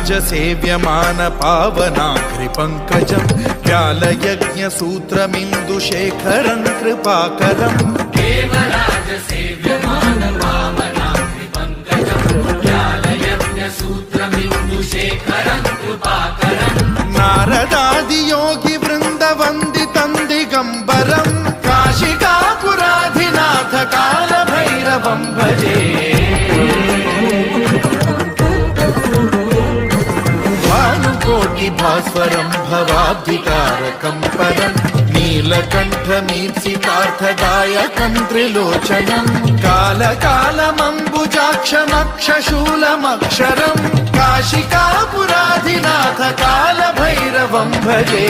सेव्यमान पावनाग्रिपङ्कजं व्यालयज्ञसूत्रमिन्दुशेखरं कृपाकरम् देवराज सेव्यमान पावनाग्रिपङ्कजं व्यालयज्ञसूत्रमिन्दुशेखरं कृपाकरम् नारदादियोगि वृन्दवन्दितं दिगम्बरं काशिकापुराधिनाथ कालभैरवं भजे भास्वरं भवाब्धिकारकं परं नीलकण्ठमीप्सितार्थदायकं त्रिलोचनं कालकालमम्बुजाक्षमक्षशूलमक्षरं काशिकापुराधिनाथ कालभैरवं भजे।